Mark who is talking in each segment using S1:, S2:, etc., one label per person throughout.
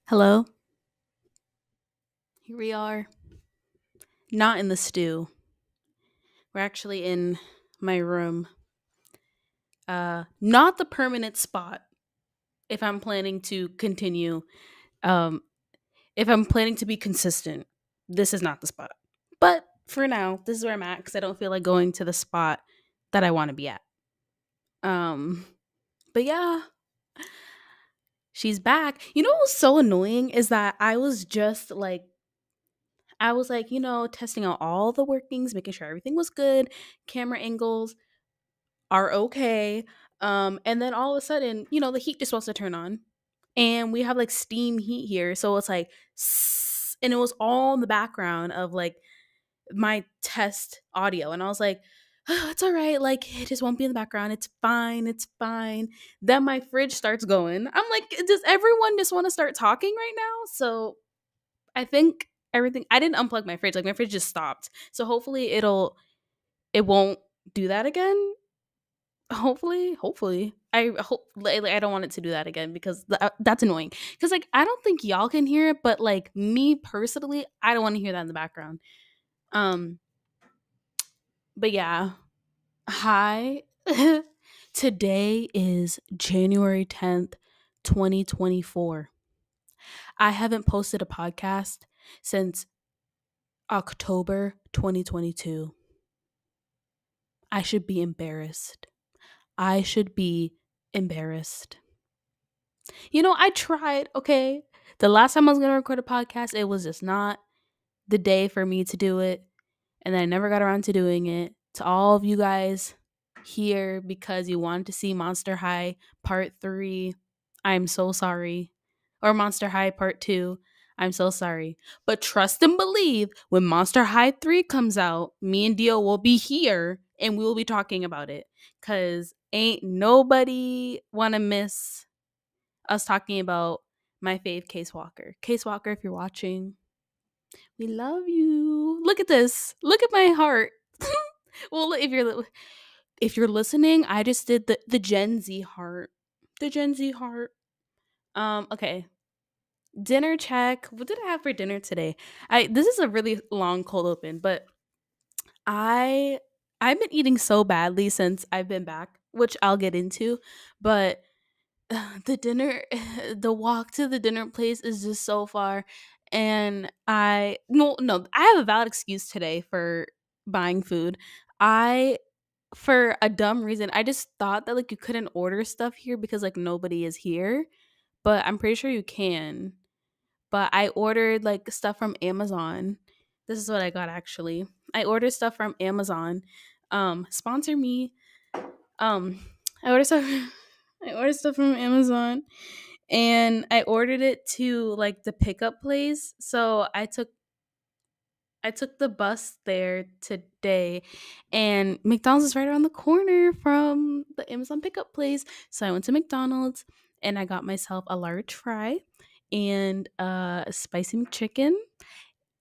S1: Hello. Here we are. Not in the stew. We're actually in my room. Not the permanent spot. If I'm planning to continue, um, if I'm planning to be consistent, this is not the spot. But for now, this is where I'm at because I don't feel like going to the spot that I want to be at. Um, but yeah, she's back. You know what was so annoying is that I was like, testing out all the workings, making sure everything was good, camera angles are okay. And then all of a sudden, the heat just wants to turn on. And we have like steam heat here. So it's like, and it was all in the background of like my test audio. And I was like, oh, it's all right. Like, it just won't be in the background. It's fine. It's fine. Then my fridge starts going. I'm like, does everyone just want to start talking right now? So I think I didn't unplug my fridge. Like, my fridge just stopped. So hopefully it won't do that again. Hopefully I hope like, I don't want it to do that again because that's annoying because like I don't think y'all can hear it, but like me personally I don't want to hear that in the background. um but yeah, hi. Today is January 10th, 2024. I haven't posted a podcast since October 2022. I should be embarrassed. I should be embarrassed. I tried, okay? The last time I was going to record a podcast, it was just not the day for me to do it. And then I never got around to doing it. To all of you guys here because you wanted to see Monster High Part 3, I'm so sorry. Or Monster High Part 2, I'm so sorry. But trust and believe, when Monster High 3 comes out, me and Dio will be here and we will be talking about it. Because ain't nobody want to miss us talking about my fave Case Walker. Case Walker, if you're watching, we love you. Look at this. Look at my heart. Well, if you're listening, I just did the Gen Z heart. The Gen Z heart. Okay. Dinner check. What did I have for dinner today? This is a really long cold open, but I I've been eating so badly since I've been back, which I'll get into, but the dinner the walk to the dinner place is just so far, and I no I have a valid excuse today for buying food. I For a dumb reason, I just thought that like you couldn't order stuff here because like nobody is here, but I'm pretty sure you can. But I ordered like stuff from Amazon. This is what I got actually. I ordered stuff from Amazon. Sponsor me. um I ordered stuff I ordered stuff from Amazon, and I ordered it to like the pickup place. So I took the bus there today, and McDonald's is right around the corner from the Amazon pickup place. So I went to McDonald's and I got myself a large fry and a spicy McChicken,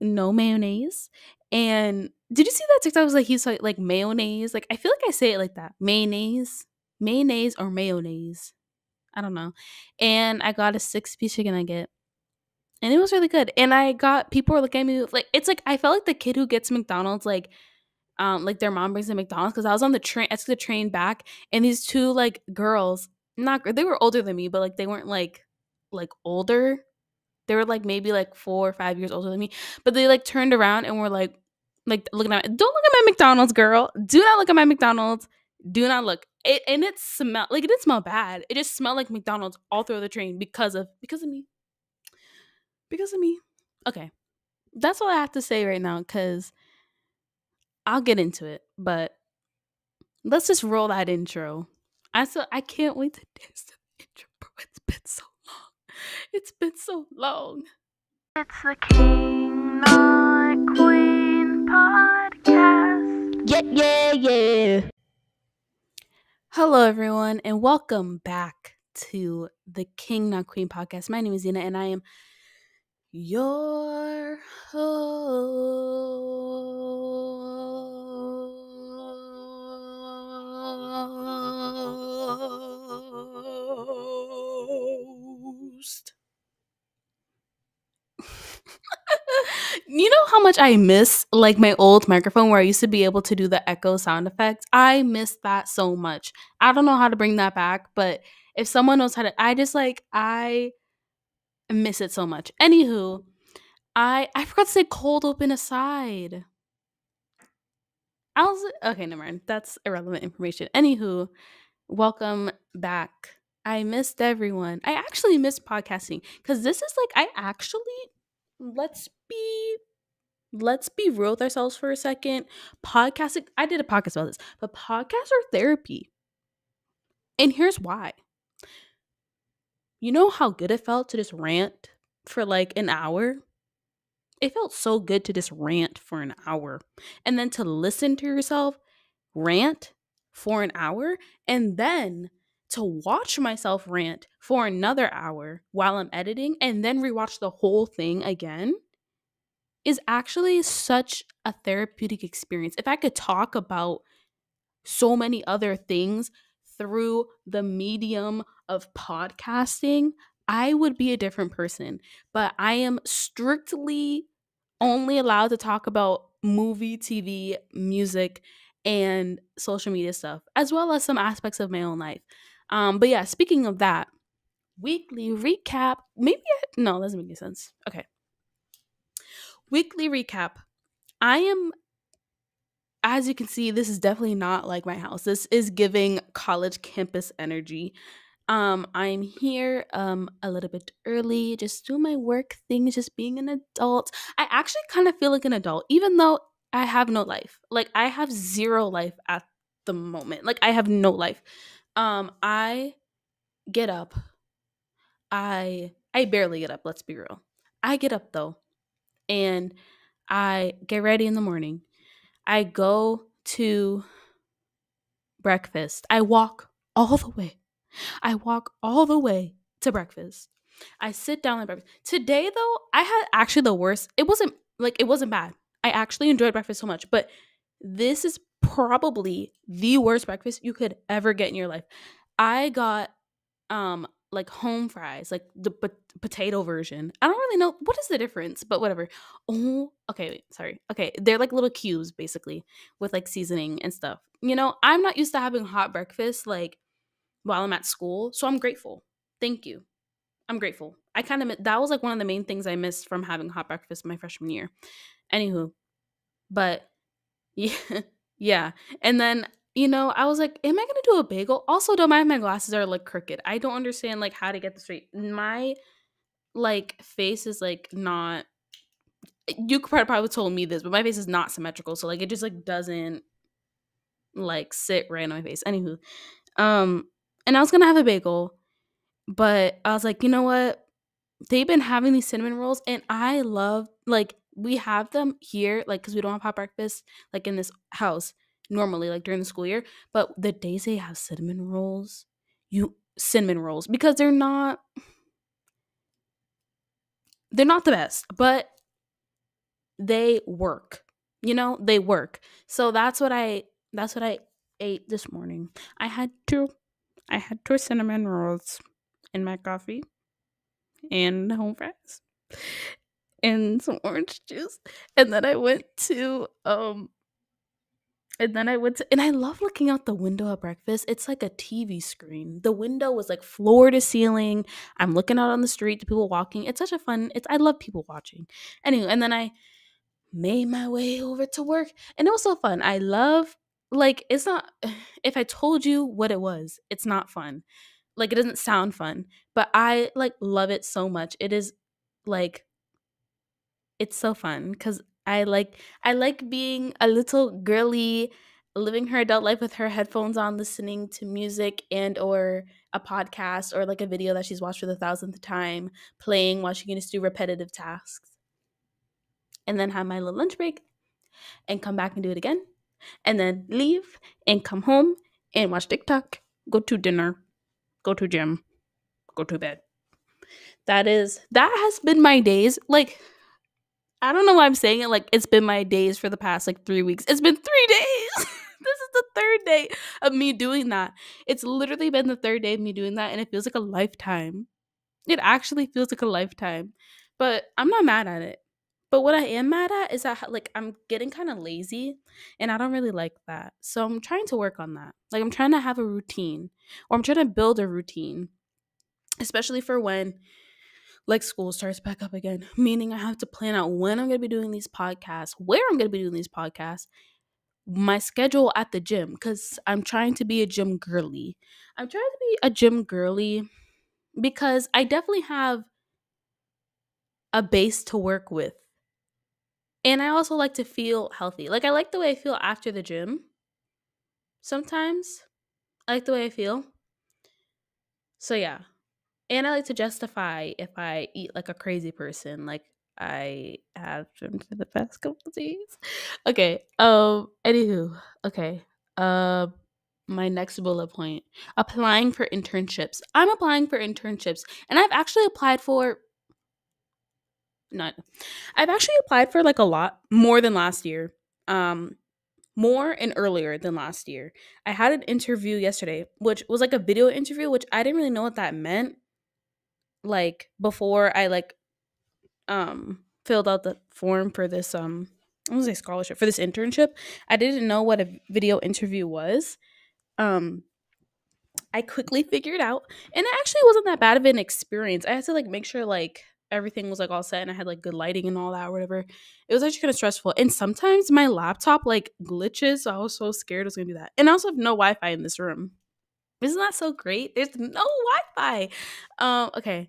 S1: no mayonnaise. And did you see that TikTok was like he's like mayonnaise? Like I feel like I say it like that. Mayonnaise or mayonnaise. I don't know. And I got a 6-piece chicken nugget. And it was really good. And I got people were looking at me like it's like I felt like the kid who gets McDonald's like their mom brings them McDonald's because I was on the train. I took the train back, and these two like girls, not they were older than me, but like they weren't like older. They were like maybe like 4 or 5 years older than me, but they like turned around and were like looking at me. Don't look at my McDonald's, girl. Do not look at my McDonald's. Do not look. And it smelled like it didn't smell bad. It just smelled like McDonald's all through the train because of me. Because of me. Okay. That's all I have to say right now because I'll get into it. But let's just roll that intro. I can't wait to dance to the intro, bro. It's been so long. It's been so long. It's the King Not Queen podcast. Yeah. Hello, everyone, and welcome back to the King Not Queen podcast. My name is Zena, and I am your host. You know how much I miss like my old microphone where I used to be able to do the echo sound effects? I miss that so much. I don't know how to bring that back, but if someone knows how to, I miss it so much. Anywho, I forgot to say cold open aside. I was okay, never mind. That's irrelevant information. Anywho, welcome back. I missed everyone. I actually missed podcasting because this is like I actually let's be let's be real with ourselves for a second. Podcasting, I did a podcast about this, but podcasts are therapy. And here's why. You know how good it felt to just rant for like an hour? It felt so good to just rant for an hour. And then to listen to yourself rant for an hour and then to watch myself rant for another hour while I'm editing and then rewatch the whole thing again is actually such a therapeutic experience. If I could talk about so many other things through the medium of podcasting, I would be a different person. But I am strictly only allowed to talk about movie, TV, music, and social media stuff, as well as some aspects of my own life. But yeah, speaking of that, weekly recap. No, that doesn't make any sense. Okay. Weekly recap. I am, as you can see, this is definitely not like my house. This is giving college campus energy. I'm here a little bit early, just doing my work things, just being an adult. I actually kind of feel like an adult, even though I have no life. Like I have zero life at the moment. Like I have no life. I get up. I barely get up, let's be real. I get up though, and I get ready in the morning. I go to breakfast. I walk all the way. I walk all the way to breakfast. I sit down at breakfast. Today though, I had actually the worst. It wasn't bad. I actually enjoyed breakfast so much, but this is probably the worst breakfast you could ever get in your life. I got like home fries, like the potato version. I don't really know what is the difference, but whatever. Oh, okay, wait, sorry. Okay, they're like little cubes basically with like seasoning and stuff. I'm not used to having hot breakfast like while I'm at school, so I'm grateful. Thank you. I'm grateful. I kind of that was like one of the main things I missed from having hot breakfast my freshman year. Anywho, but yeah, yeah. And then I was like, am I gonna do a bagel? Also, don't mind my glasses are like crooked. I don't understand like how to get this straight. My like face is like not. You could probably told me this, but my face is not symmetrical, so like it just like doesn't like sit right on my face. Anywho, and I was gonna have a bagel, but I was like, you know what? They've been having these cinnamon rolls, and I love like we have them here, like because we don't have hot breakfast like in this house normally, like during the school year. But the days they have cinnamon rolls because they're not the best, but they work. They work. So that's what I ate this morning. I had two I had two cinnamon rolls in my coffee and home fries and some orange juice. And then I went to and I love looking out the window at breakfast. It's like a TV screen. The window was like floor to ceiling. I'm looking out on the street to people walking. It's such a fun I love people watching. Anyway, and then I made my way over to work and it was so fun. I love like it's not if I told you what it was, it's not fun. Like it doesn't sound fun, but I like love it so much. It is like it's so fun cuz I like being a little girly living her adult life with her headphones on listening to music and or a podcast or like a video that she's watched for the thousandth time playing while she can just do repetitive tasks and then have my little lunch break and come back and do it again and then leave and come home and watch TikTok, go to dinner, go to gym, go to bed. That has been my days. Like I don't know why I'm saying it like it's been my days for the past like 3 weeks. It's been 3 days. This is the third day of me doing that. It's literally been the third day of me doing that and it feels like a lifetime. It actually feels like a lifetime. But I'm not mad at it But what I am mad at is that like I'm getting kind of lazy and I don't really like that. So I'm trying to work on that. Like I'm trying to have a routine or I'm trying to build a routine, especially for when like school starts back up again, meaning I have to plan out when I'm going to be doing these podcasts, where I'm going to be doing these podcasts, my schedule at the gym because I'm trying to be a gym girly. I'm trying to be a gym girly because I definitely have a base to work with. And I also like to feel healthy. Like I like the way I feel after the gym. Sometimes I like the way I feel. So yeah. And I like to justify if I eat like a crazy person, like I have been for the past couple of days. Okay. Anywho. Okay. Uh my next bullet point. Applying for internships. I'm applying for internships. And I've actually applied for not I've actually applied for like a lot more than last year. Um more and earlier than last year. I had an interview yesterday, which was like a video interview, which I didn't really know what that meant. Like before I like filled out the form for this I was gonna say scholarship for this internship. I didn't know what a video interview was. Um I quickly figured out and it actually wasn't that bad of an experience. I had to like make sure like everything was like all set and I had like good lighting and all that or whatever. It was actually kind of stressful. And sometimes my laptop like glitches. So I was so scared I was gonna do that. And I also have no Wi-Fi in this room. Isn't that so great? There's no Wi-Fi. Okay.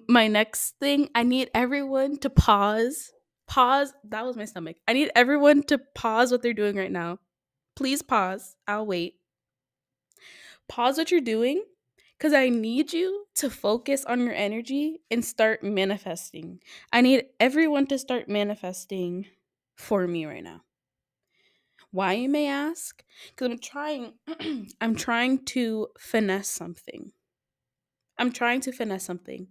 S1: My next thing, I need everyone to pause. Pause. That was my stomach. I need everyone to pause what they're doing right now. Please pause. I'll wait. Pause what you're doing because I need you to focus on your energy and start manifesting. I need everyone to start manifesting for me right now. Why, you may ask? Because I'm trying I'm trying to finesse something. I'm trying to finesse something.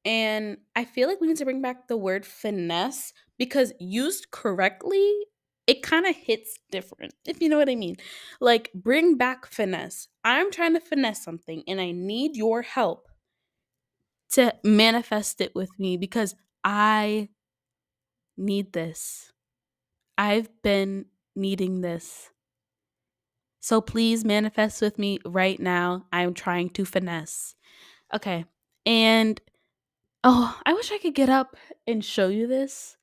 S1: And I feel like we need to bring back the word finesse because used correctly, it kind of hits different, if you know what I mean. Like, bring back finesse. I'm trying to finesse something and I need your help to manifest it with me because I need this. I've been needing this. So please manifest with me right now. I'm trying to finesse. Okay. And oh, I wish I could get up and show you this.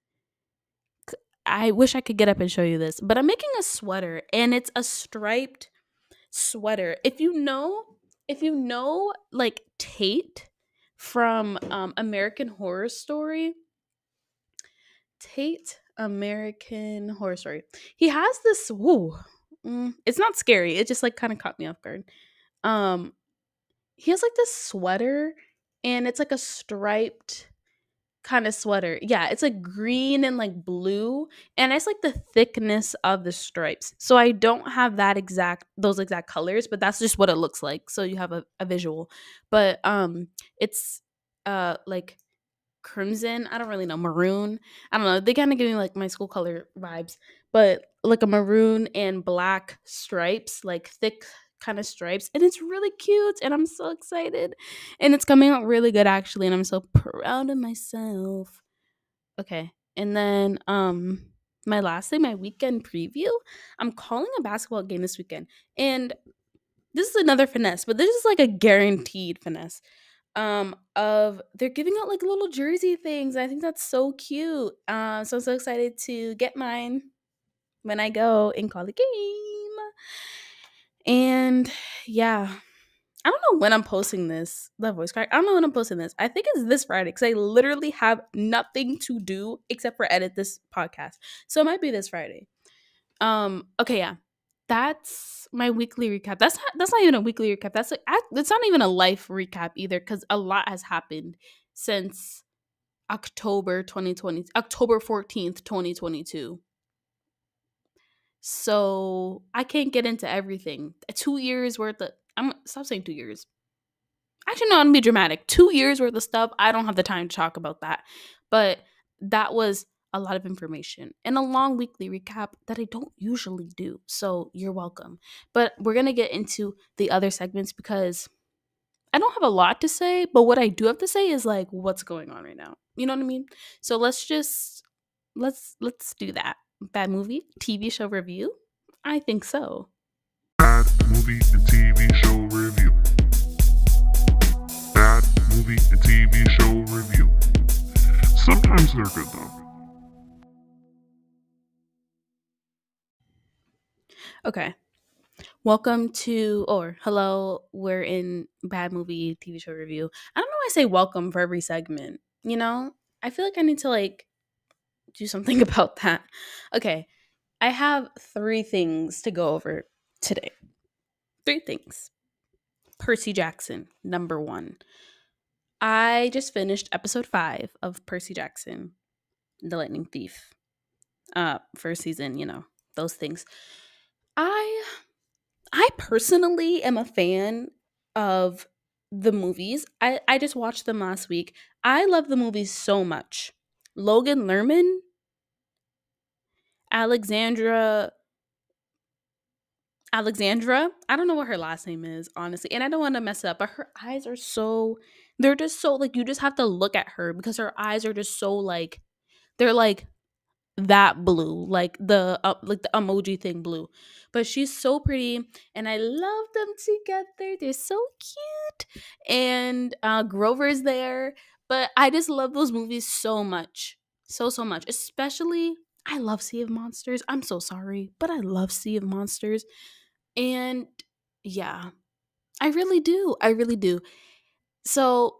S1: I wish I could get up and show you this, but I'm making a sweater and it's a striped sweater. If you know like Tate from American Horror Story, Tate American Horror Story. He has this it's not scary. It just like kind of caught me off guard. Um he has like this sweater and it's like a striped kind of sweater. Yeah, it's like green and like blue and it's like the thickness of the stripes. So I don't have those exact colors, but that's just what it looks like. So you have a visual. But it's like crimson, I don't really know, maroon. I don't know. They kind of give me like my school color vibes, but like a maroon and black stripes, like thick kind of stripes, and it's really cute and I'm so excited. And it's coming out really good actually, and I'm so proud of myself. Okay. And then my last thing, my weekend preview. I'm calling a basketball game this weekend. And this is another finesse, but this is like a guaranteed finesse of they're giving out like little jersey things. I think that's so cute. So I'm so excited to get mine when I go and call the game. And yeah, I don't know when I'm posting this. The voice crack. I don't know when I'm posting this. I think it's this Friday because I literally have nothing to do except for edit this podcast. So it might be this Friday. Okay, yeah. That's my weekly recap. That's not even a weekly recap. That's not even a life recap either because a lot has happened since October 14th, 2022. So I can't get into everything. 2 years worth of I'm stop saying 2 years. Actually, no, I'm gonna be dramatic. 2 years worth of stuff. I don't have the time to talk about that. But that was a lot of information and a long weekly recap that I don't usually do. So you're welcome. But we're gonna get into the other segments because I don't have a lot to say, but what I do have to say is like what's going on right now. You know what I mean? So let's do that. Bad movie, TV show review? I think so.
S2: Bad movie and TV show review. Bad movie and TV show review. Sometimes they're good though.
S1: Okay. Welcome to, or hello, we're in Bad Movie TV Show Review. I don't know why I say welcome for every segment, you know? I feel like I need to like do something about that. Okay, I have three things to go over today. Three things. Percy Jackson, number one. I just finished episode 5 of Percy Jackson, The Lightning Thief. First season, those things. I I personally am a fan of the movies. I just watched them last week. I love the movies so much. Logan Lerman, Alexandra, Alexandra. I don't know what her last name is, honestly. And I don't want to mess it up, but her eyes are so, they're just so like, you just have to look at her because her eyes are just so like, they're like that blue, like the emoji thing blue. But she's so pretty and I love them together. They're so cute. And Grover's there. But I just love those movies so much. So much. Especially I love Sea of Monsters. I'm so sorry, but I love Sea of Monsters. And yeah, I really do. I really do. So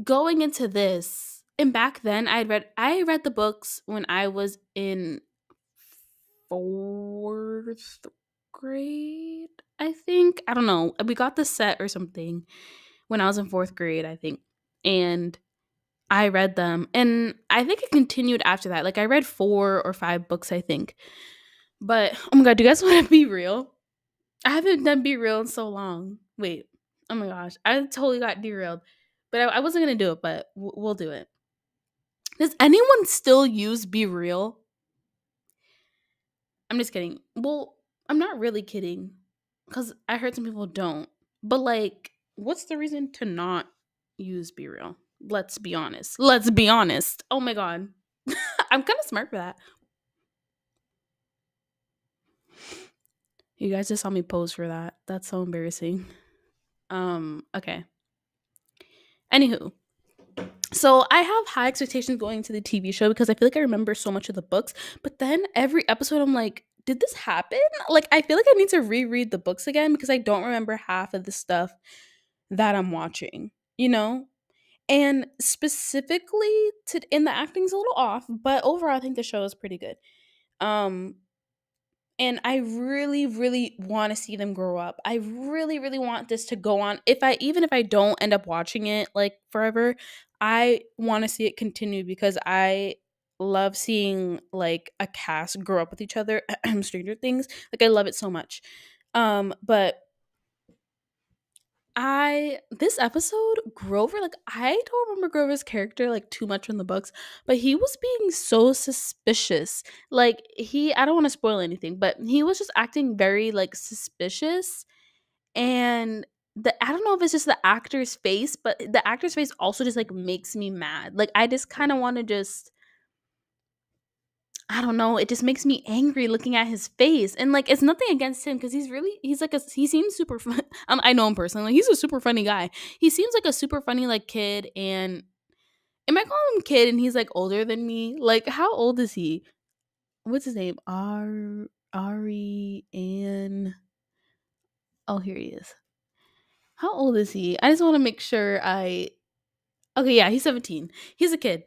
S1: going into this, and back then I read the books when I was in fourth grade, I think. I don't know. We got the set or something when I was in fourth grade, I think. And I read them. And I think it continued after that. Like I read 4 or 5 books, I think. But oh my god, do you guys want to be real? I haven't done Be Real in so long. Wait. Oh my gosh. I totally got derailed. But I wasn't going to do it, but we'll do it. Does anyone still use Be Real? I'm just kidding. Well, I'm not really kidding because I heard some people don't. But like, what's the reason to not use Be Real? Let's be honest. Let's be honest. Oh my god. I'm kind of smart for that. You guys just saw me pose for that. That's so embarrassing. Okay. Anywho, so I have high expectations going to the TV show because I feel like I remember so much of the books. But then every episode, I'm like, did this happen? Like, I feel like I need to reread the books again because I don't remember half of the stuff that I'm watching, you know? And specifically, in the acting's a little off, but overall, I think the show is pretty good. Um, and I really, really want to see them grow up. I really, really want this to go on. Even if I don't end up watching it like forever, I want to see it continue because I love seeing like a cast grow up with each other. Stranger Things, like I love it so much. But this episode, Grover, like I don't remember Grover's character like too much from the books, but he was being so suspicious. Like I don't want to spoil anything, but he was just acting very like suspicious. And I don't know if it's just the actor's face, but the actor's face also just like makes me mad. Like I just kind of want to just, I don't know, it just makes me angry looking at his face. And like it's nothing against him because he seems super fun. I know him personally. Like, he's a super funny guy. He seems like a super funny like kid. And am I calling him kid and he's like older than me? Like how old is he? What's his name? Ari and oh, here he is. How old is he? I just want to make sure okay, yeah, he's 17. He's a kid.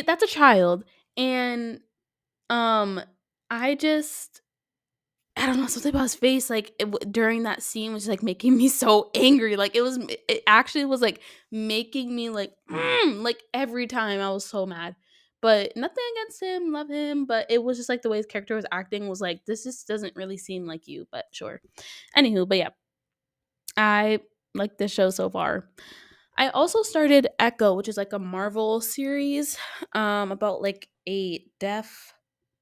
S1: That's a child. And um I don't know, something about his face, like during that scene was like making me so angry. Like it actually was like making me like, like every time I was so mad. But nothing against him, love him. But it was just like the way his character was acting was like, this just doesn't really seem like you, but sure. Anywho, but yeah, I like this show so far. I also started Echo, which is like a Marvel series about like a deaf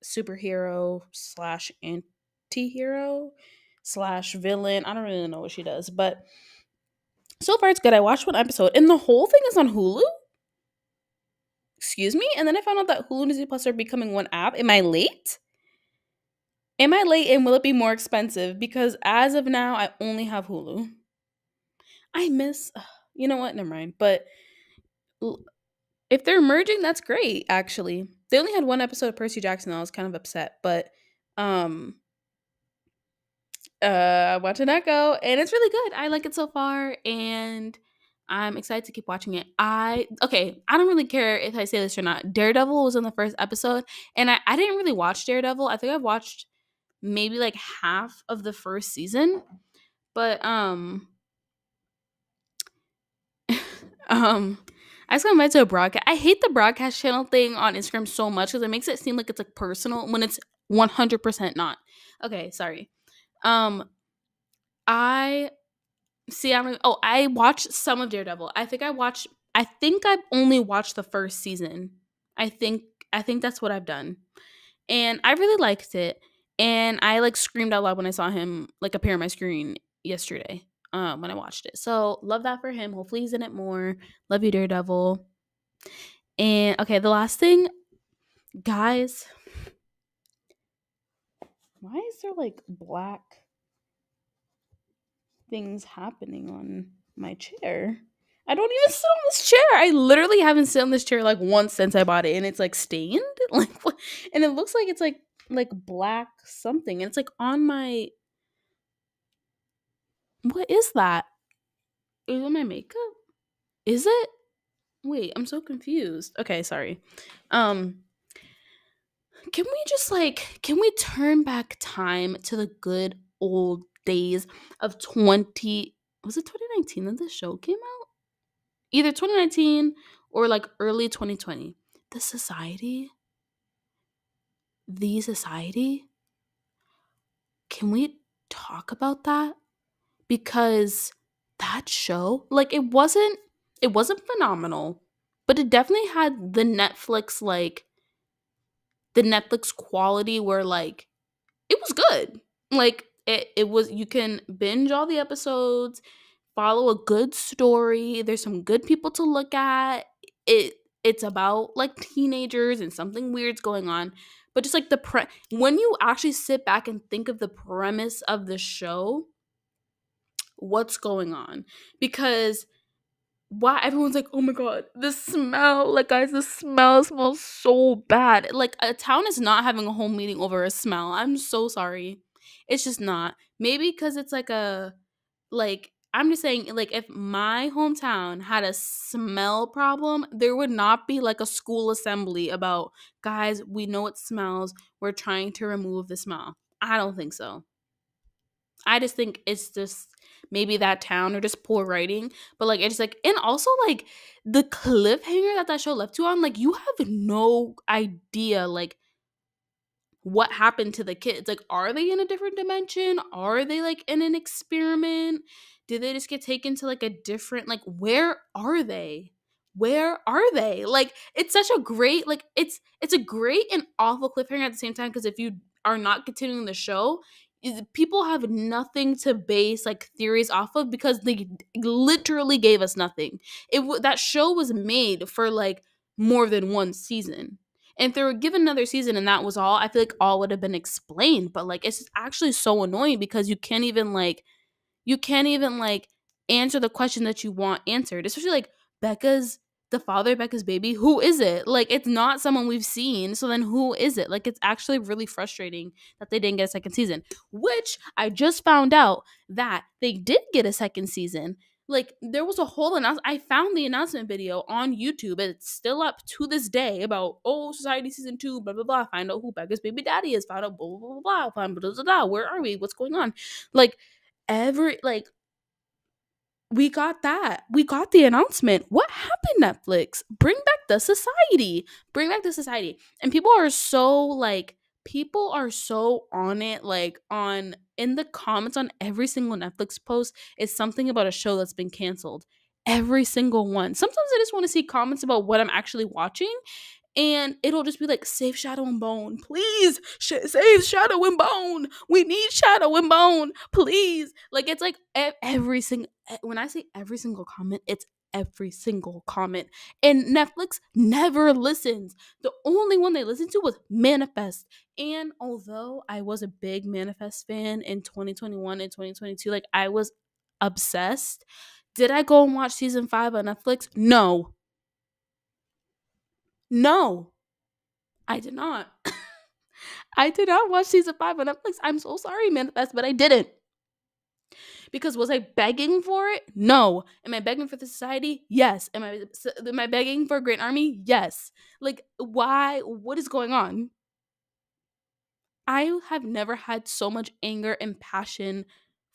S1: superhero slash anti-hero slash villain. I don't really know what she does, but So far, it's good. I watched one episode, and the whole thing is on Hulu. Excuse me. And then I found out that Hulu and Disney Plus are becoming one app. Am I late? Am I late, and will it be more expensive? Because as of now, I only have Hulu. I miss. You know what? Never mind. But l- if they're merging, that's great. Actually, they only had one episode of Percy Jackson. I was kind of upset, but um, watching that go, and it's really good. I like it so far, and I'm excited to keep watching it. I don't really care if I say this or not. Daredevil was in the first episode, and I didn't really watch Daredevil. I think I've watched maybe like half of the first season, but um I just got invited to a broadcast. I hate the broadcast channel thing on Instagram so much because it makes it seem like it's like personal when it's 100% not. Okay, sorry. Um, I see. I don't. Oh, I watched some of Daredevil. I think I watched. I think I've only watched the first season. I think. I think that's what I've done, and I really liked it. And I like screamed out loud when I saw him like appear on my screen yesterday. When I watched it, so love that for him. Hopefully, he's in it more. Love you, Daredevil. And okay, the last thing, guys. Why is there like black things happening on my chair? I don't even sit on this chair. I literally haven't sit on this chair like once since I bought it, and it's like stained. Like, what? And it looks like it's like black something. And it's like on my. What is that? Is it my makeup? Is it? Wait, I'm so confused. Okay, sorry. Um, can we just like can we turn back time to the good old days of 20, was it 2019 that this show came out? Either 2019 or like early 2020. The society, the society. Can we talk about that? Because that show, like it wasn't phenomenal, but it definitely had the Netflix quality where like it was good. Like it was, you can binge all the episodes, follow a good story. There's some good people to look at. It's about like teenagers and something weird's going on. But just like when you actually sit back and think of the premise of the show, what's going on? Because why everyone's like, oh my god, the smell, like guys, the smell smells so bad. Like a town is not having a whole meeting over a smell. I'm so sorry. It's just not. Maybe because it's like I'm just saying, like, if my hometown had a smell problem, there would not be like a school assembly about, guys, we know it smells, we're trying to remove the smell. I don't think so. I just think it's just maybe that town or just poor writing. But like it's like, and also like the cliffhanger that show left you on, like you have no idea like what happened to the kids. Like, are they in a different dimension? Are they like in an experiment? Did they just get taken to like a different, like, where are they? Where are they? Like, it's such a great, like, it's a great and awful cliffhanger at the same time, because if you are not continuing the show, people have nothing to base like theories off of, because they literally gave us nothing. That show was made for like more than one season, and if they were given another season and that was all, I feel like all would have been explained. But like it's actually so annoying because you can't even like answer the question that you want answered. Especially like the father of Becca's baby. Who is it? Like it's not someone we've seen. So then who is it? Like it's actually really frustrating that they didn't get a second season. Which I just found out that they did get a second season. Like there was a whole announcement. I found the announcement video on YouTube. It's still up to this day about, oh, Society season 2, blah blah blah. Find out who Becca's baby daddy is. Find out blah blah blah blah. Find blah blah blah. Where are we? What's going on? Like every like we got that. We got the announcement. What happened, Netflix? Bring back the society. Bring back the society. And people are so on it, like on in the comments on every single Netflix post is something about a show that's been canceled. Every single one. Sometimes I just want to see comments about what I'm actually watching, and it'll just be like, save Shadow and Bone, please, save Shadow and Bone, we need Shadow and Bone, please. Like, it's like every single, when I say every single comment, it's every single comment. And Netflix never listens. The only one they listened to was Manifest. And although I was a big Manifest fan in 2021 and 2022, like, I was obsessed, did I go and watch season 5 on Netflix? No. No, I did not. I did not watch season 5 on Netflix. I'm so sorry, Manifest, but I didn't. Because was I begging for it? No. Am I begging for the society? Yes. Am I begging for a great army? Yes. Like, why? What is going on? I have never had so much anger and passion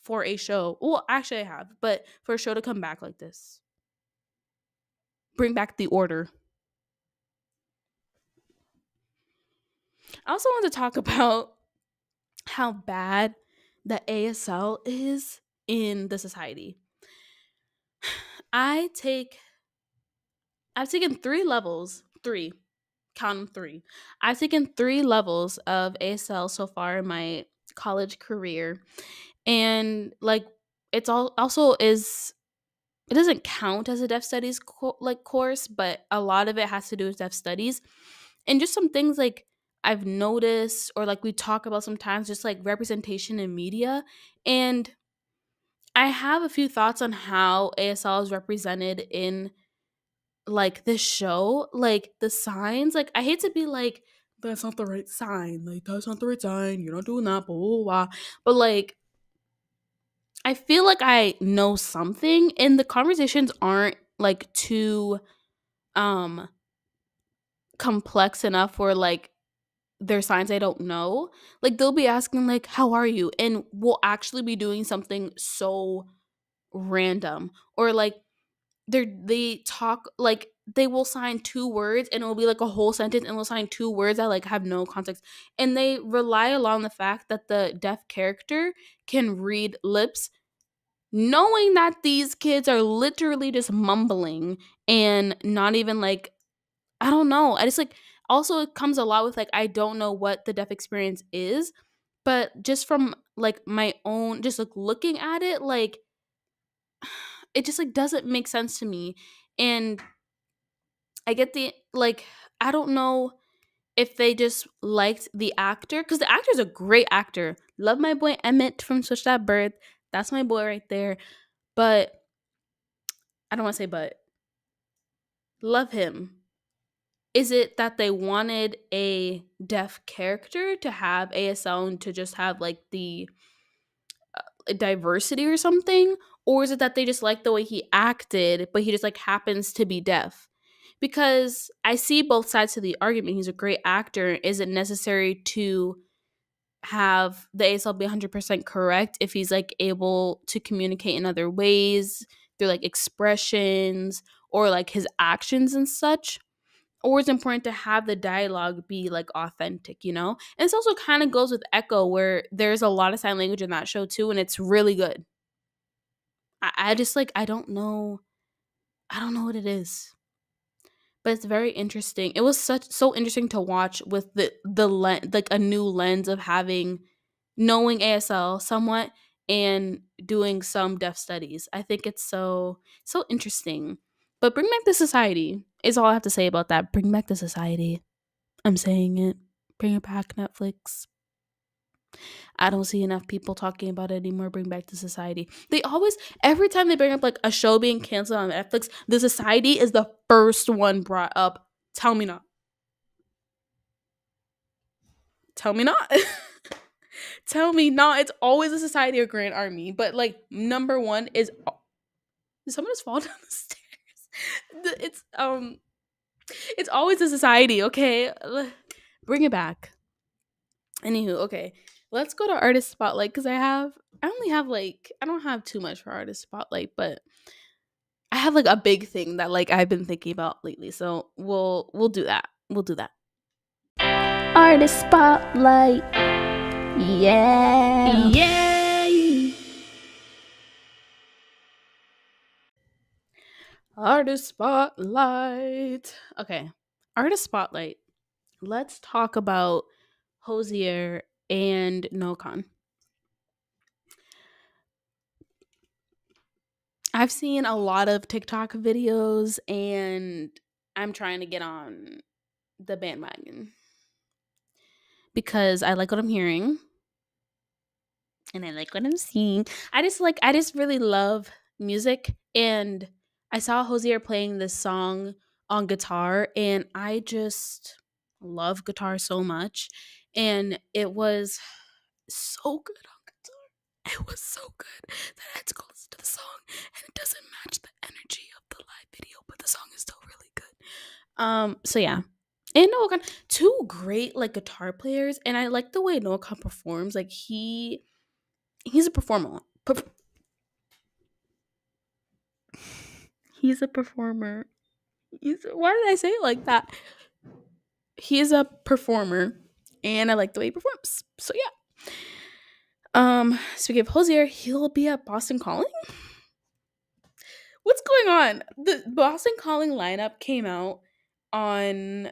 S1: for a show. Well, actually, I have, but for a show to come back like this, bring back the order. I also want to talk about how bad the ASL is in the society. I take I've taken 3 levels, 3, count them 3. I've taken 3 levels of ASL so far in my college career. And like, it's all also is it doesn't count as a deaf studies course, but a lot of it has to do with deaf studies. And just some things like I've noticed, or like we talk about sometimes, just like representation in media. And I have a few thoughts on how ASL is represented in like this show, like the signs. Like, I hate to be like, that's not the right sign. Like, that's not the right sign. You're not doing that, blah, blah, blah. But like, I feel like I know something, and the conversations aren't like too um complex enough for like there's signs I don't know. Like, they'll be asking like, how are you? And we'll actually be doing something so random. Or like, they talk like they will sign 2 words and it will be like a whole sentence, and we'll sign 2 words that like have no context. And they rely a lot on the fact that the deaf character can read lips, knowing that these kids are literally just mumbling and not even like, I don't know. I just like, also it comes a lot with like, I don't know what the deaf experience is, but just from like my own, just like looking at it, like it just like doesn't make sense to me. And I get the like, I don't know if they just liked the actor, because the actor's a great actor. Love my boy Emmett from Switch That Bird. That's my boy right there. But I don't want to say but. Love him. Is it that they wanted a deaf character to have ASL and to just have like the diversity or something? Or is it that they just like the way he acted, but he just like happens to be deaf? Because I see both sides to the argument. He's a great actor. Is it necessary to have the ASL be 100% correct if he's like able to communicate in other ways through like expressions or like his actions and such? Or it's important to have the dialogue be like authentic, you know? And this also kind of goes with Echo, where there's a lot of sign language in that show too, and it's really good. I just like, I don't know what it is, but it's very interesting. It was so interesting to watch with the like a new lens of having knowing ASL somewhat and doing some deaf studies. I think it's so interesting. But bring back the society is all I have to say about that. Bring back the society. I'm saying it. Bring it back, Netflix. I don't see enough people talking about it anymore. Bring back the society. They always, every time they bring up like a show being canceled on Netflix, the society is the first one brought up. Tell me not. Tell me not. Tell me not. It's always a society or Grand Army. But like, number one is, did someone just fall down the stairs? It's always a society. Okay, bring it back. Anywho, okay, let's go to artist spotlight, because I only have like, I don't have too much for artist spotlight, but I have like a big thing that like I've been thinking about lately. So we'll do that. We'll do that.
S3: Artist spotlight. Yeah.
S1: Yay! Artist spotlight. Okay. Artist spotlight. Let's talk about Hosier and Nocon. I've seen a lot of TikTok videos and I'm trying to get on the bandwagon because I like what I'm hearing and I like what I'm seeing. I just really love music, and I saw Hosier playing this song on guitar and I just love guitar so much, and it was so good on guitar. It was so good that I had to go listen to the song, and it doesn't match the energy of the live video, but the song is still really good. So yeah. And Noah Khan, two great like guitar players, and I like the way Noah Khan performs. Like he's a performer. He's a performer. Why did I say it like that? He is a performer, and I like the way he performs. So yeah. Speaking of Hosier, he'll be at Boston Calling. What's going on? The Boston Calling lineup came out on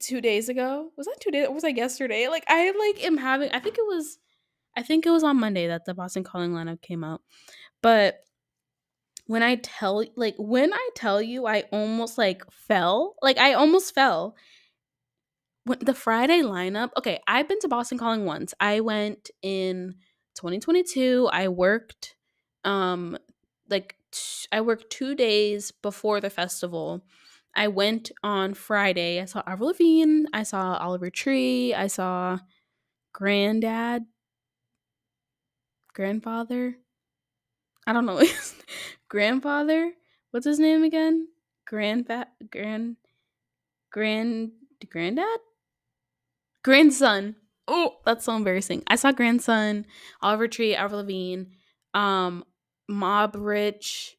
S1: 2 days ago. Was that 2 days? Or was like yesterday? Like I like am having. I think it was on Monday that the Boston Calling lineup came out. But when I tell you, I almost like fell. Like I almost fell when the Friday lineup. Okay, I've been to Boston Calling once. I went in 2022. I worked I worked 2 days before the festival. I went on Friday. I saw Avril Lavigne, I saw Oliver Tree, I saw Granddad, Grandfather. I don't know his grandfather. What's his name again? Grandfa grand grand Granddad? Grandson. Oh, that's so embarrassing. I saw Grandson, Oliver Tree, Avril Lavigne, um, Mob Rich,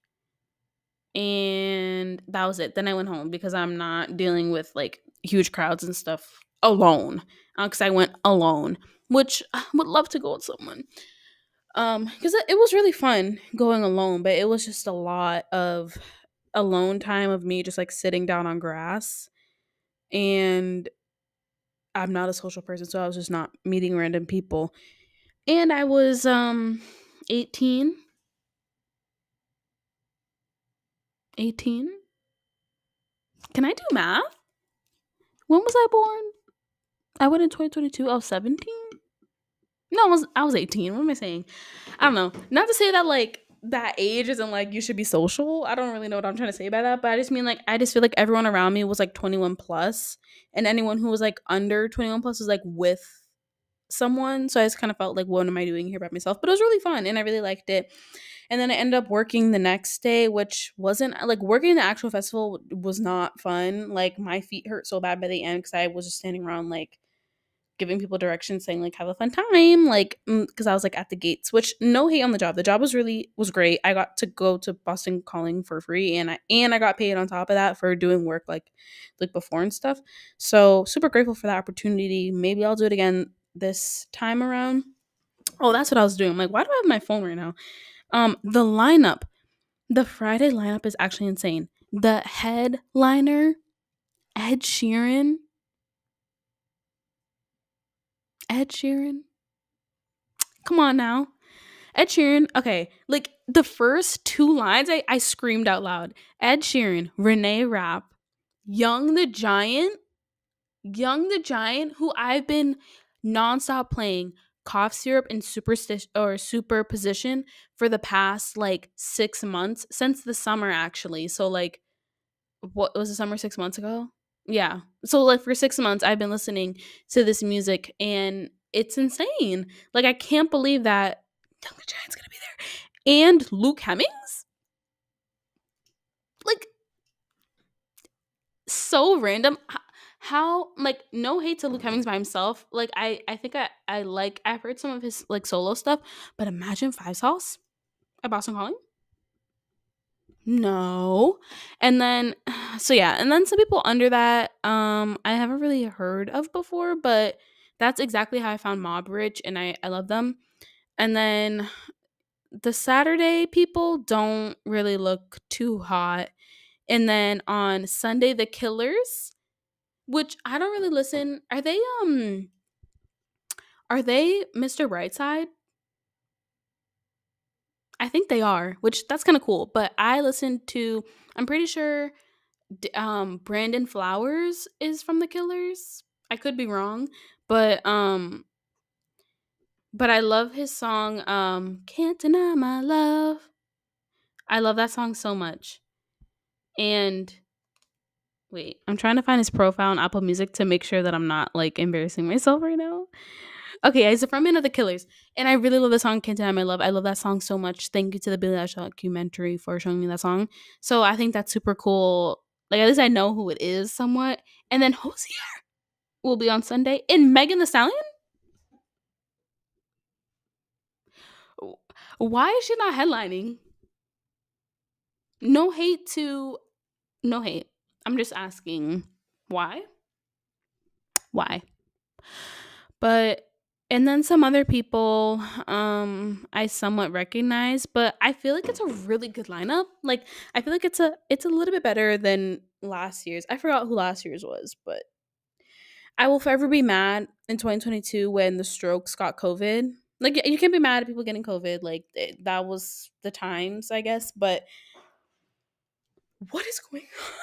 S1: and that was it. Then I went home because I'm not dealing with like huge crowds and stuff alone. Because I went alone, which I would love to go with someone. Because it was really fun going alone, but it was just a lot of alone time of me just like sitting down on grass, and I'm not a social person, so I was just not meeting random people. And I was 18. 18? Can I do math? When was I born? I went in 2022. I was 17? No, I was 18. What am I saying? I don't know. Not to say that like that age isn't like you should be social. I don't really know what I'm trying to say by that, but I just mean like I just feel like everyone around me was like 21 plus, and anyone who was like under 21 plus was like with someone. So I just kind of felt like, what am I doing here by myself? But it was really fun and I really liked it. And then I ended up working the next day, which wasn't like working the actual festival was not fun. Like my feet hurt so bad by the end because I was just standing around like giving people directions, saying like have a fun time, like because I was like at the gates. Which no hate on the job. The job was great. I got to go to Boston Calling for free, and I got paid on top of that for doing work like before and stuff. So super grateful for that opportunity. Maybe I'll do it again this time around. Oh, that's what I was doing. I'm like, why do I have my phone right now? The lineup, the Friday lineup is actually insane. The headliner, Ed Sheeran. Ed Sheeran. Come on now. Ed Sheeran. Okay, like the first two lines, I screamed out loud. Ed Sheeran, Renee Rapp, Young the Giant, who I've been nonstop playing cough syrup and superposition for the past like 6 months since the summer actually. So like what was the summer 6 months ago? Yeah. So like for 6 months I've been listening to this music and it's insane. Like I can't believe that Young the Giant's gonna be there. And Luke Hemmings? Like so random. How like no hate to Luke Hemmings by himself. Like I think I've heard some of his like solo stuff, but imagine Five Sauce at Boston Calling. No. And then so yeah, and then some people under that I haven't really heard of before, but that's exactly how I found Mob Rich and I love them. And then the Saturday people don't really look too hot. And then on Sunday, The Killers, which I don't really listen. Are they Mr. Brightside? I think they are, which that's kind of cool. But I listen to, I'm pretty sure Brandon Flowers is from The Killers. I could be wrong, but I love his song Can't Deny My Love. I love that song so much. And wait, I'm trying to find his profile on Apple Music to make sure that I'm not like embarrassing myself right now. Okay, he's a frontman of The Killers, and I really love the song "Can't Deny My Love." I love that song so much. Thank you to the Billie Eilish documentary for showing me that song. So I think that's super cool. Like at least I know who it is somewhat. And then Hosier will be on Sunday. And Megan Thee Stallion. Why is she not headlining? No hate to, no hate. I'm just asking why. Why? But and then some other people I somewhat recognize, but I feel like it's a really good lineup. Like I feel like it's a little bit better than last year's. I forgot who last year's was, but I will forever be mad in 2022 when the Strokes got COVID. Like you can't be mad at people getting COVID. Like that was the times, I guess, but what is going on?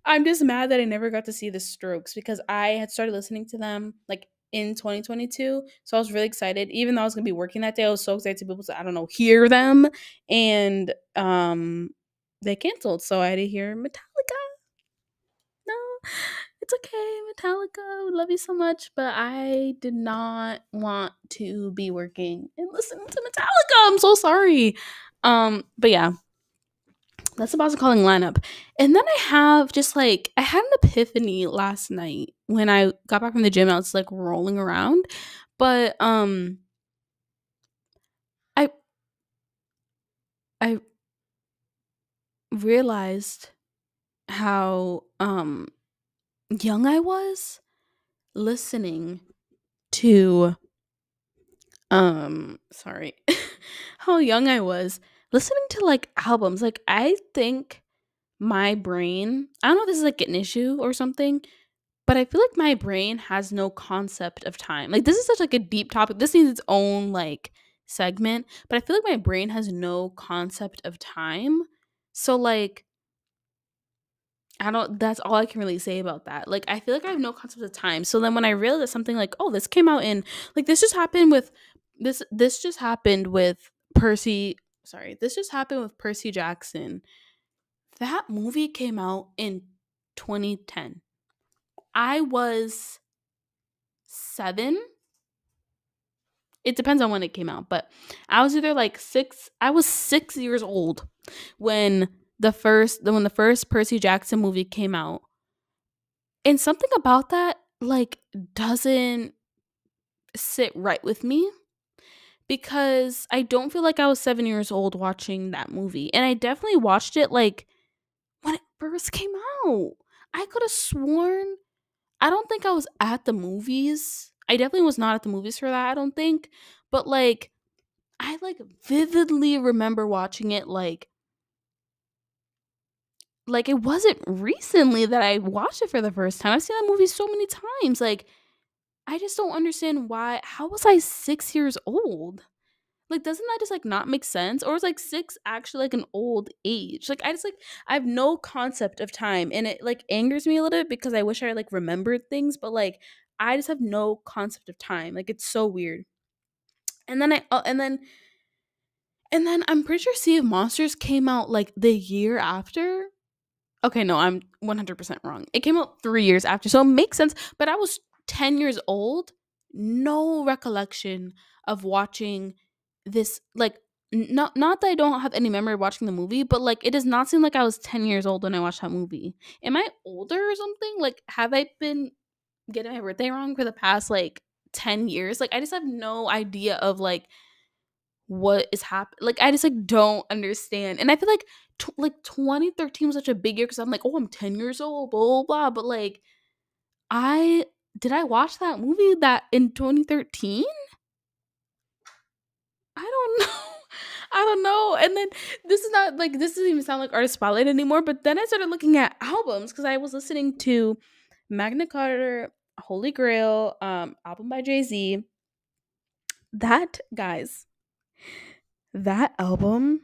S1: I'm just mad that I never got to see the Strokes because I had started listening to them like in 2022. So I was really excited. Even though I was gonna be working that day, I was so excited to be able to, I don't know, hear them. And they canceled. So I had to hear Metallica. No, it's okay, Metallica. We love you so much. But I did not want to be working and listening to Metallica. I'm so sorry. But yeah, that's about the calling lineup. And then I had an epiphany last night when I got back from the gym. I was like rolling around, but I I realized how young I was listening to sorry. How young I was listening to like albums. Like I think my brain, I don't know if this is like an issue or something, but I feel like my brain has no concept of time. Like this is such like a deep topic. This needs its own like segment, but I feel like my brain has no concept of time. So like I don't that's all I can really say about that. Like I feel like I have no concept of time. So then when I realized that something like, oh, this came out in like this just happened with this just happened with Percy Jackson. That movie came out in 2010. I was 7. It depends on when it came out, but I was either like 6. I was 6 years old when the first Percy Jackson movie came out. And something about that like doesn't sit right with me because I don't feel like I was 7 years old watching that movie. And I definitely watched it like when it first came out. I could have sworn I don't think I was at the movies. I definitely was not at the movies for that, I don't think. But like I like vividly remember watching it like it wasn't recently that I watched it for the first time. I've seen that movie so many times. Like I just don't understand why how was I 6 years old? Like doesn't that just like not make sense? Or is like 6 actually like an old age? Like I have no concept of time and it like angers me a little bit because I wish I like remembered things, but like I just have no concept of time. Like it's so weird. And then I'm pretty sure Sea of Monsters came out like the year after. Okay, no, I'm 100% wrong. It came out 3 years after. So it makes sense, but I was 10 years old. No recollection of watching this like not that I don't have any memory of watching the movie, but like it does not seem like I was 10 years old when I watched that movie. Am I older or something? Like have I been getting my birthday wrong for the past like 10 years? Like I just have no idea of like what is happening. Like I just like don't understand. And I feel like like 2013 was such a big year because I'm like, oh, I'm 10 years old, blah blah blah. But like I did I watch that movie that in 2013? I don't know. I don't know. And then this is not like this doesn't even sound like artist spotlight anymore. But then I started looking at albums because I was listening to Magna Carta, Holy Grail, album by Jay Z. That guys, that album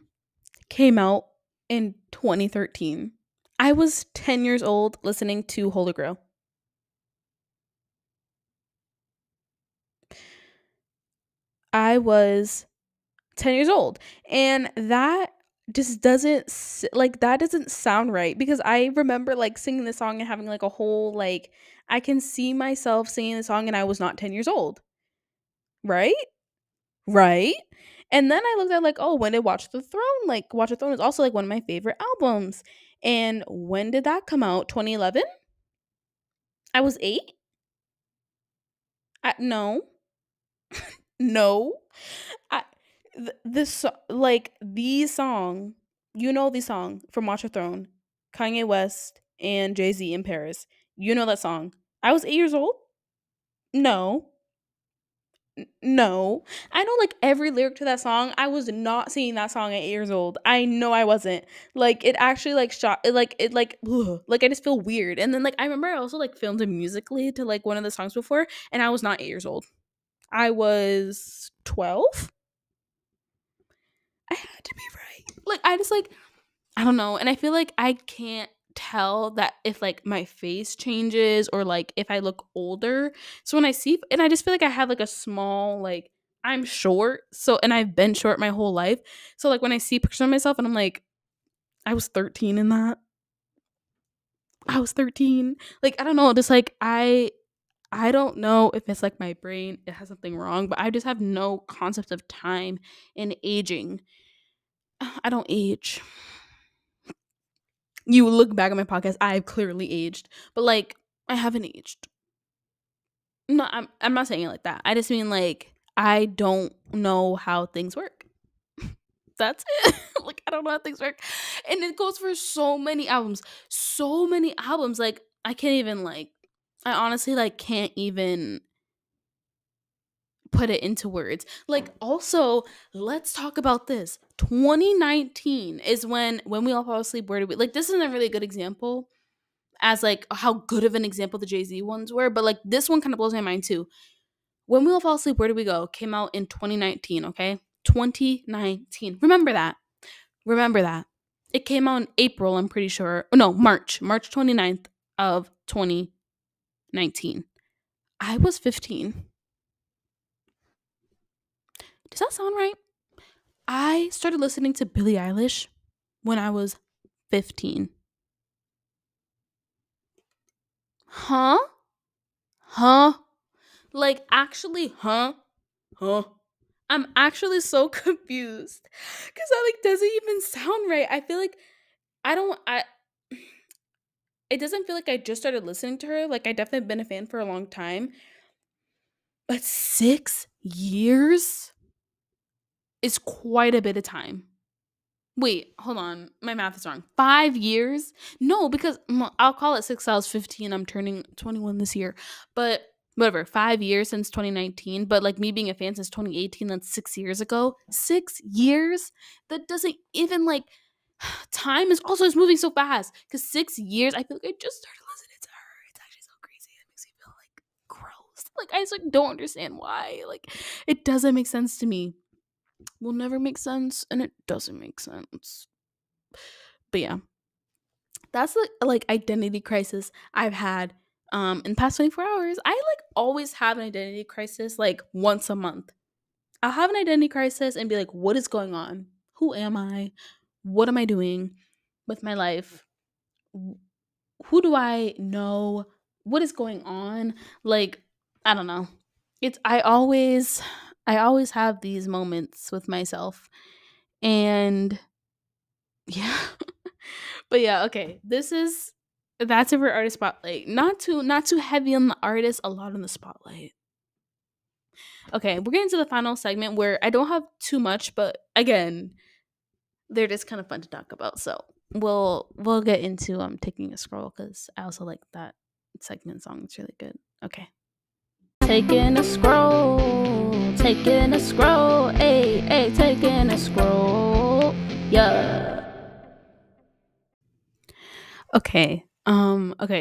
S1: came out in 2013. I was 10 years old listening to Holy Grail. I was 10 years old. And that just like that doesn't sound right because I remember like singing the song and having like a whole like I can see myself singing the song and I was not 10 years old. Right? Right? And then I looked at like, oh, when did Watch the Throne? Like Watch the Throne is also like one of my favorite albums. And when did that come out? 2011? I was 8? No. No. I like the song, you know the song from Watch the Throne, Kanye West and Jay-Z in Paris. You know that song. I was 8 years old? No. No. I know like every lyric to that song. I was not singing that song at 8 years old. I know I wasn't. Like it actually like shot it like ugh, like I just feel weird. And then like I remember I also like filmed a musically to like one of the songs before and I was not 8 years old. I was 12. I had to be right. Like I just like I don't know, and I feel like I can't tell that if like my face changes or like if I look older. So when I see and I just feel like I have like a small like I'm short, so and I've been short my whole life. So like when I see pictures of myself and I'm like I was 13 in that. I was 13. Like I don't know, just like I don't know if it's like my brain it has something wrong, but I just have no concept of time and aging. I don't age. You look back at my podcast, I've clearly aged, but like I haven't aged. No, I'm not saying it like that. I just mean like I don't know how things work. That's it. Like I don't know how things work, and it goes for so many albums, so many albums. Like I can't even like. I honestly like can't even put it into words. Like also, let's talk about this. 2019 is when we all fall asleep. Where do we like? This isn't a really good example as like how good of an example the Jay-Z ones were, but like this one kind of blows my mind too. When We All Fall Asleep, Where Do We Go came out in 2019, okay? 2019. Remember that. Remember that. It came out in April, I'm pretty sure. Oh, no, March 29th of 2019. I was 15. Does that sound right? I started listening to Billie Eilish when I was 15. Huh? Huh? Like, actually, huh? Huh? I'm actually so confused because that like doesn't even sound right. I feel like I don't. I it doesn't feel like I just started listening to her. Like I definitely been a fan for a long time, but 6 years is quite a bit of time. Wait, hold on. My math is wrong. 5 years? No, because I'll call it six. I was 15. I'm turning 21 this year. But whatever, 5 years since 2019. But like me being a fan since 2018, that's 6 years ago. 6 years? That doesn't even like. Time is also just moving so fast. Because 6 years, I feel like I just started listening to her. It's actually so crazy. It makes me feel like gross. Like I just like don't understand why. Like it doesn't make sense to me will never make sense and it doesn't make sense. But yeah, that's the like identity crisis I've had in the past 24 hours. I like always have an identity crisis like once a month. I'll have an identity crisis and be like, what is going on? Who am I? What am I doing with my life? Who do I know? What is going on? Like, I don't know. It's I always have these moments with myself. And yeah. But yeah, okay. That's it for artist spotlight. Not too heavy on the artist, a lot on the spotlight. Okay, we're getting to the final segment where I don't have too much, but again, they're just kind of fun to talk about. So we'll get into taking a scroll because I also like that segment song. It's really good. Okay.
S3: taking a scroll, taking a scroll, ay, taking a scroll, yeah.
S1: Okay,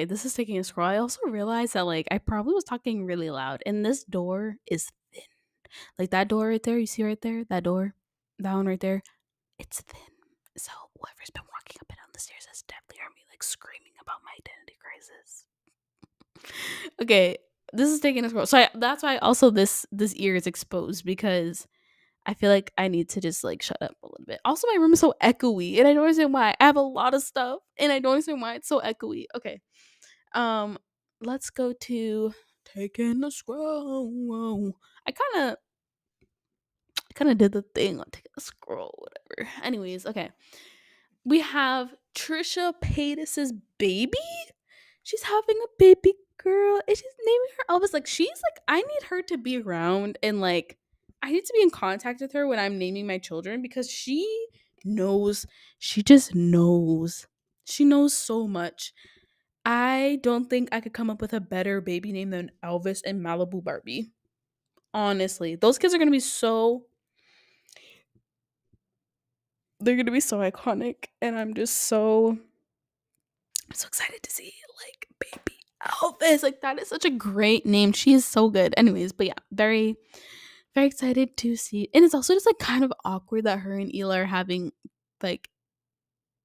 S1: this is taking a scroll. I also realized that like I probably was talking really loud and this door is thin. Like that door right there, you see right there? That door? That one right there? It's thin. So whoever's been walking up and down the stairs has definitely heard me like screaming about my identity crisis. Okay, this is taking a scroll. So that's why also this ear is exposed because I feel like I need to just like shut up a little bit. Also, my room is so echoey, and I don't understand why. I have a lot of stuff, and I don't understand why it's so echoey. Okay, um, let's go to taking a scroll. I kind of did the thing on taking a scroll, whatever. Anyways, okay, we have Trisha Paytas's baby. She's having a baby girl and she's naming her Elvis. Like, she's like, I need her to be around and like, I need to be in contact with her when I'm naming my children because she knows, she just knows. She knows so much. I don't think I could come up with a better baby name than Elvis and Malibu Barbie. Honestly, those kids are going to be so, they're going to be so iconic. And I'm so excited to see like baby Elvis. Like that is such a great name. She is so good. Anyways, but yeah, very, very excited to see. And it's also just like kind of awkward that her and Ela are having like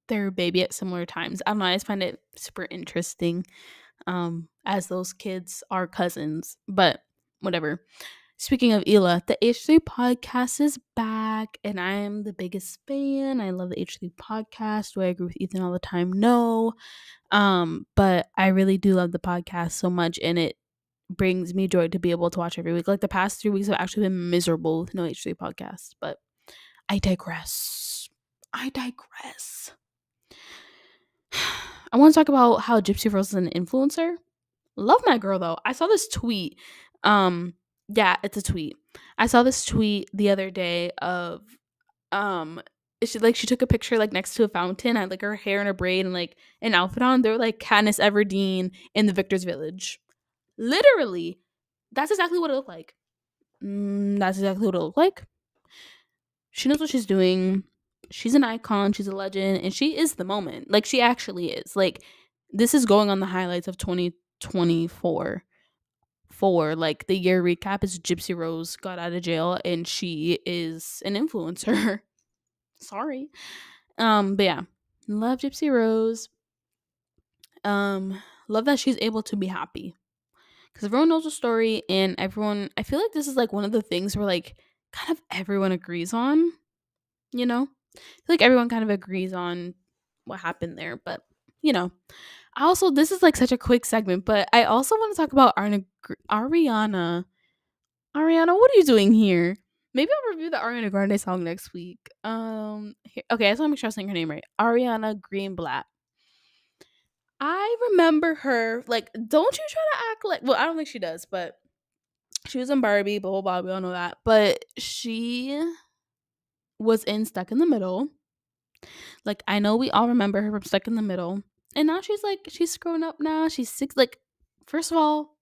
S1: their baby at similar times. I don't know. I just find it super interesting. As those kids are cousins, but whatever. Speaking of Ela, the H3 podcast is back, and I am the biggest fan. I love the H3 podcast. Do I agree with Ethan all the time? No. But I really do love the podcast so much, and it brings me joy to be able to watch every week. Like the past 3 weeks have actually been miserable with no H3 podcast, but I digress. I digress. I want to talk about how Gypsy Rose is an influencer. Love my girl though. I saw this tweet. Yeah, it's a tweet. I saw this tweet the other day of um she took a picture like next to a fountain, had like her hair in a braid and like an outfit on. They were like Katniss Everdeen in the Victor's Village. Literally, that's exactly what it looked like. That's exactly what it looked like. She knows what she's doing. She's an icon. She's a legend, and she is the moment. Like she actually is. Like this is going on the highlights of 2024. For like the year recap is Gypsy Rose got out of jail and she is an influencer. Sorry. But yeah, love Gypsy Rose. Love that she's able to be happy because everyone knows the story and everyone. I feel like this is like one of the things where like kind of everyone agrees on. You know, I feel like everyone kind of agrees on what happened there, but you know. I also, this is like such a quick segment, but I also want to talk about Ariana. Ariana, what are you doing here? Maybe I'll review the Ariana Grande song next week. Okay, I just want to make sure I'm saying her name right. Ariana Greenblatt. I remember her. Like, don't you try to act like? Well, I don't think she does, but she was in Barbie. Blah blah blah. We all know that. But she was in Stuck in the Middle. Like, I know we all remember her from Stuck in the Middle, and now she's grown up now. She's six. Like, first of all,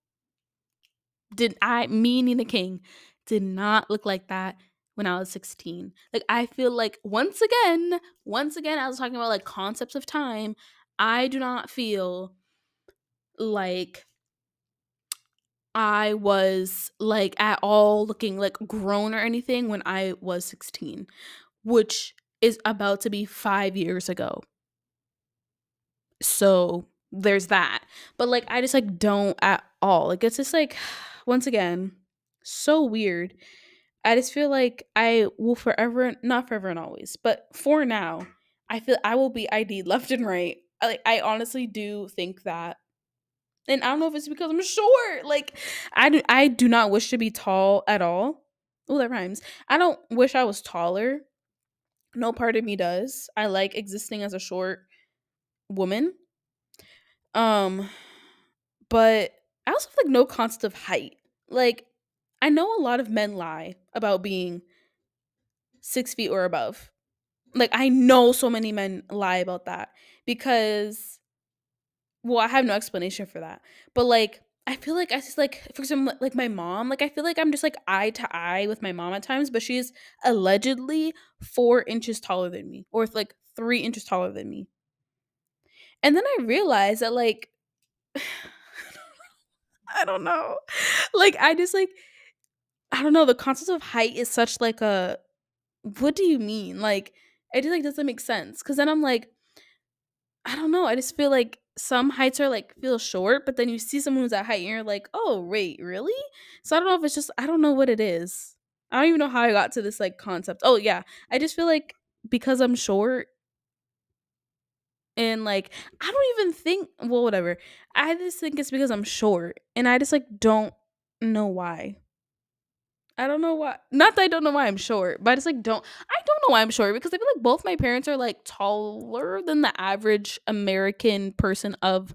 S1: me Nina King did not look like that when I was 16. Like I feel like once again I was talking about like concepts of time. I do not feel like I was like at all looking like grown or anything when I was 16, which is about to be 5 years ago. So there's that. But like I just like don't at all. Like it's just like once again so weird. I just feel like I will forever, not forever and always, but for now, I feel I will be ID'd left and right. I honestly do think that, and I don't know if it's because I'm short. Like I do not wish to be tall at all. Oh, that rhymes. I don't wish I was taller. No part of me does. I like existing as a short woman. Um, but I also have like no concept of height. Like I know a lot of men lie about being 6 feet or above. Like I know so many men lie about that because well, I have no explanation for that. But like I feel like I just like, for example, like my mom, like I feel like I'm just like eye to eye with my mom at times, but she's allegedly 4 inches taller than me, or like 3 inches taller than me. And then I realized that like I don't know. Like I just like I don't know, the concept of height is such like a what do you mean? Like it just like doesn't make sense. Cause then I'm like, I don't know. I just feel like some heights are like feel short, but then you see someone who's that height and you're like, oh wait, really? So I don't know if it's just I don't know what it is. I don't even know how I got to this like concept. Oh yeah. I just feel like because I'm short and like I don't even think well, whatever. I just think it's because I'm short and I just like don't know why. I don't know why. Not that I don't know why I'm short, but I just like don't. I don't know why I'm short because I feel like both my parents are like taller than the average American person of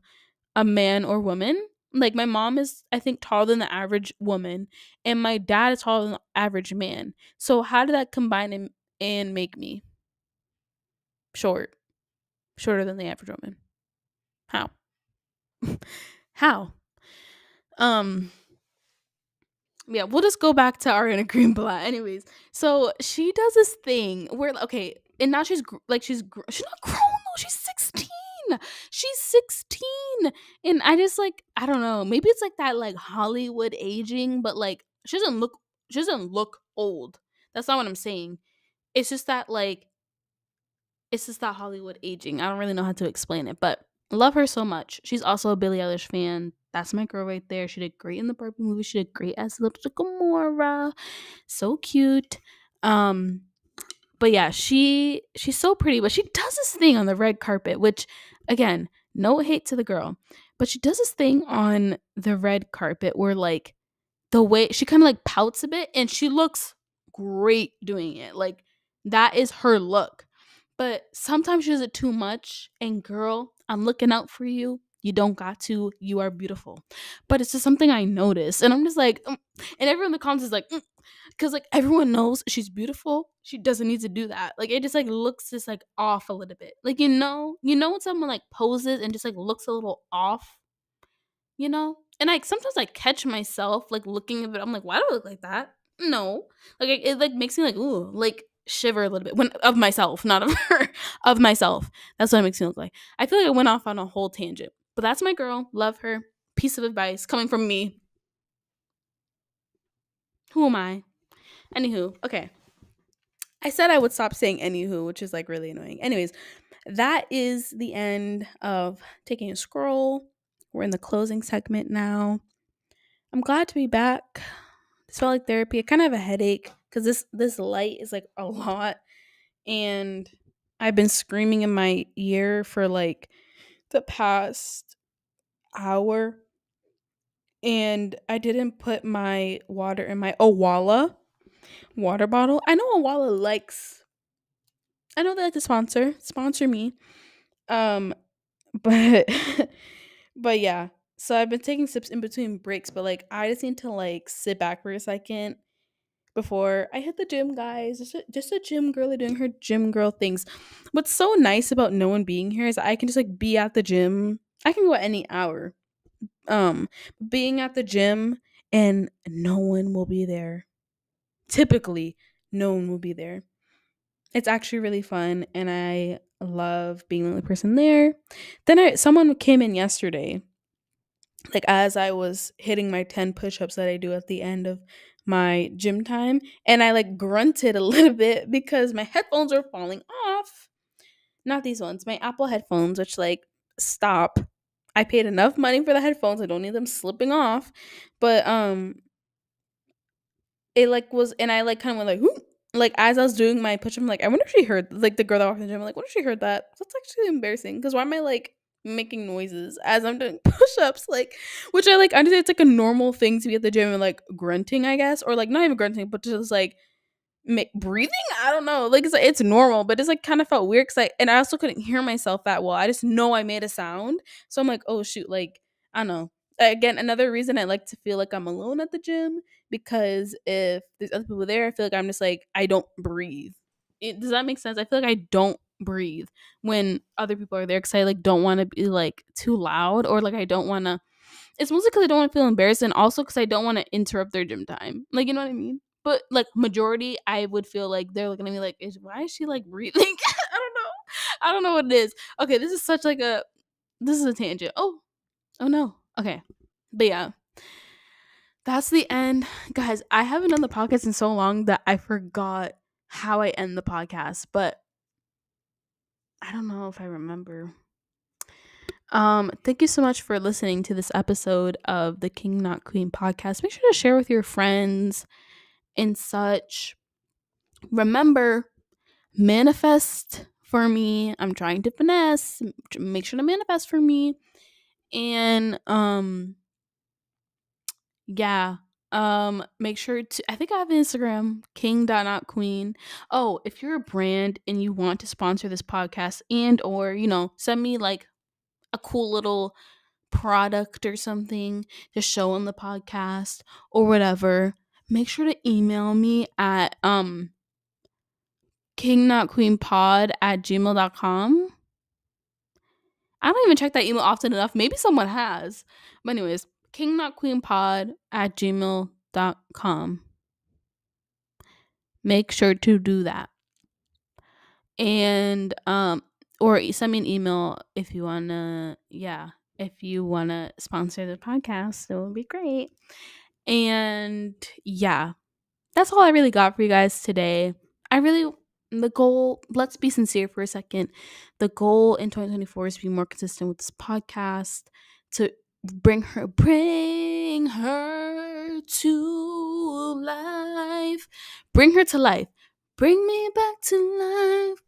S1: a man or woman. Like my mom is, I think, taller than the average woman, and my dad is taller than the average man. So how did that combine and make me short, shorter than the average woman? How? How? Um, yeah, we'll just go back to Ariana Greenblatt. Anyways, so she does this thing where okay, and now she's not grown though. She's 16. She's 16, and I just like I don't know. Maybe it's like that like Hollywood aging, but like she doesn't look old. That's not what I'm saying. It's just that like it's just that Hollywood aging. I don't really know how to explain it, but love her so much. She's also a Billie Eilish fan. That's my girl right there. She did great in the Barbie movie. She did great as Little Gamora. So cute. Um, but yeah, she's so pretty, but she does this thing on the red carpet, which again, no hate to the girl, but she does this thing on the red carpet where like the way she kind of like pouts a bit and she looks great doing it. Like that is her look. But sometimes she does it too much. And girl, I'm looking out for you. You don't got to. You are beautiful. But it's just something I noticed. And I'm just like, and everyone in the comments is like, because like everyone knows she's beautiful. She doesn't need to do that. Like it just like looks just like off a little bit. Like you know when someone like poses and just like looks a little off, you know? And like sometimes I catch myself like looking at it. I'm like, why do I look like that? No, like it like makes me like ooh, like shiver a little bit when of myself, not of her, of myself. That's what it makes me look like. I feel like I went off on a whole tangent, but that's my girl. Love her. Piece of advice coming from me. Who am I? Anywho, okay. I said I would stop saying anywho, which is like really annoying. Anyways, that is the end of taking a scroll. We're in the closing segment now. I'm glad to be back. This felt like therapy. I kind of have a headache because this light is like a lot, and I've been screaming in my ear for like the past hour, and I didn't put my water in my Owala water bottle. I know Owala likes. I know they like to sponsor me. Um, but but yeah. So I've been taking sips in between breaks, but like I just need to like sit back for a second before I hit the gym, guys. Just a gym girly doing her gym girl things. What's so nice about no one being here is I can just like be at the gym. I can go at any hour. Being at the gym and no one will be there. Typically, no one will be there. It's actually really fun and I love being the only person there. Then someone came in yesterday like as I was hitting my 10 push-ups that I do at the end of my gym time and I like grunted a little bit because my headphones are falling off. Not these ones, my Apple headphones which like stop. I paid enough money for the headphones. I don't need them slipping off. But it like was and I like kind of went like whoop. Like as I was doing my push up, I'm like, I wonder if she heard like the girl that walked in the gym. I'm like, what if she heard that? That's actually embarrassing. Because why am I like making noises as I'm doing push ups? Like, which I like understand it's like a normal thing to be at the gym and like grunting, I guess, or like not even grunting, but just like breathing. I don't know. Like it's normal, but it's like kind of felt weird because and I also couldn't hear myself that well. I just know I made a sound, so I'm like, oh shoot, like I don't know. Again, another reason I like to feel like I'm alone at the gym because if there's other people there, I feel like I'm just like I don't breathe. Does that make sense? I feel like I don't breathe when other people are there because I like don't want to be like too loud or like I don't want to. it's mostly because I don't want to feel embarrassed, and also because I don't want to interrupt their gym time. Like, you know what I mean? But like majority, I would feel like they're looking at me like, why is she like breathing? I don't know. I don't know what it is. Okay, this is such like a this is a tangent. Oh no. Okay, but yeah, that's the end, guys. I haven't done the podcast in so long that I forgot how I end the podcast, but I don't know if I remember. Thank you so much for listening to this episode of the King Not Queen podcast. Make sure to share with your friends and such. Remember, manifest for me. I'm trying to finesse. Make sure to manifest for me. And yeah. Make sure to I think I have an Instagram, king.notqueen. Oh, if you're a brand and you want to sponsor this podcast and or, send me like a cool little product or something to show on the podcast or whatever, make sure to email me at kingnotqueenpod@gmail.com. I don't even check that email often enough. Maybe someone has. But anyways, kingnotqueenpod@gmail.com. Make sure to do that. And or send me an email if you wanna sponsor the podcast. It would be great. And yeah, that's all I really got for you guys today. The goal, let's be sincere for a second. The goal in 2024 is to be more consistent with this podcast, to bring her to life. Bring her to life. Bring me back to life.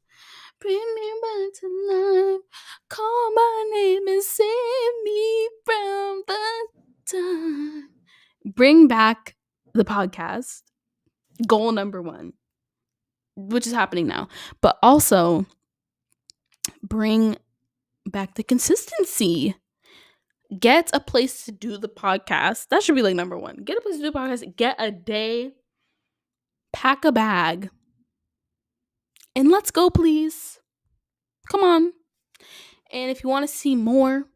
S1: Bring me back to life. Call my name and save me from the time. Bring back the podcast. Goal number 1, which is happening now. But also bring back the consistency. Get a place to do the podcast. That should be like number 1. Get a place to do the podcast. Get a day. Pack a bag. And let's go, please. Come on. And if you want to see more,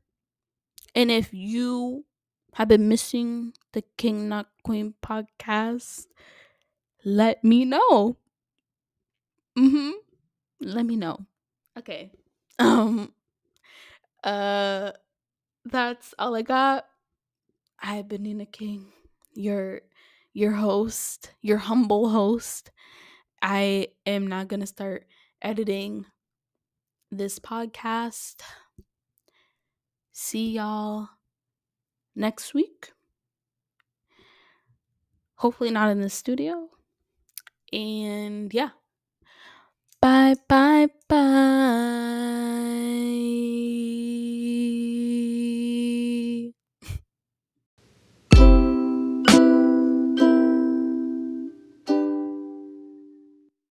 S1: and if you have been missing the King Not Queen podcast, let me know. Let me know. Okay. That's all I got. I've been Nina King, your host, your humble host. I am not gonna start editing this podcast. See y'all next week. Hopefully not in the studio. And yeah. Bye, bye, bye.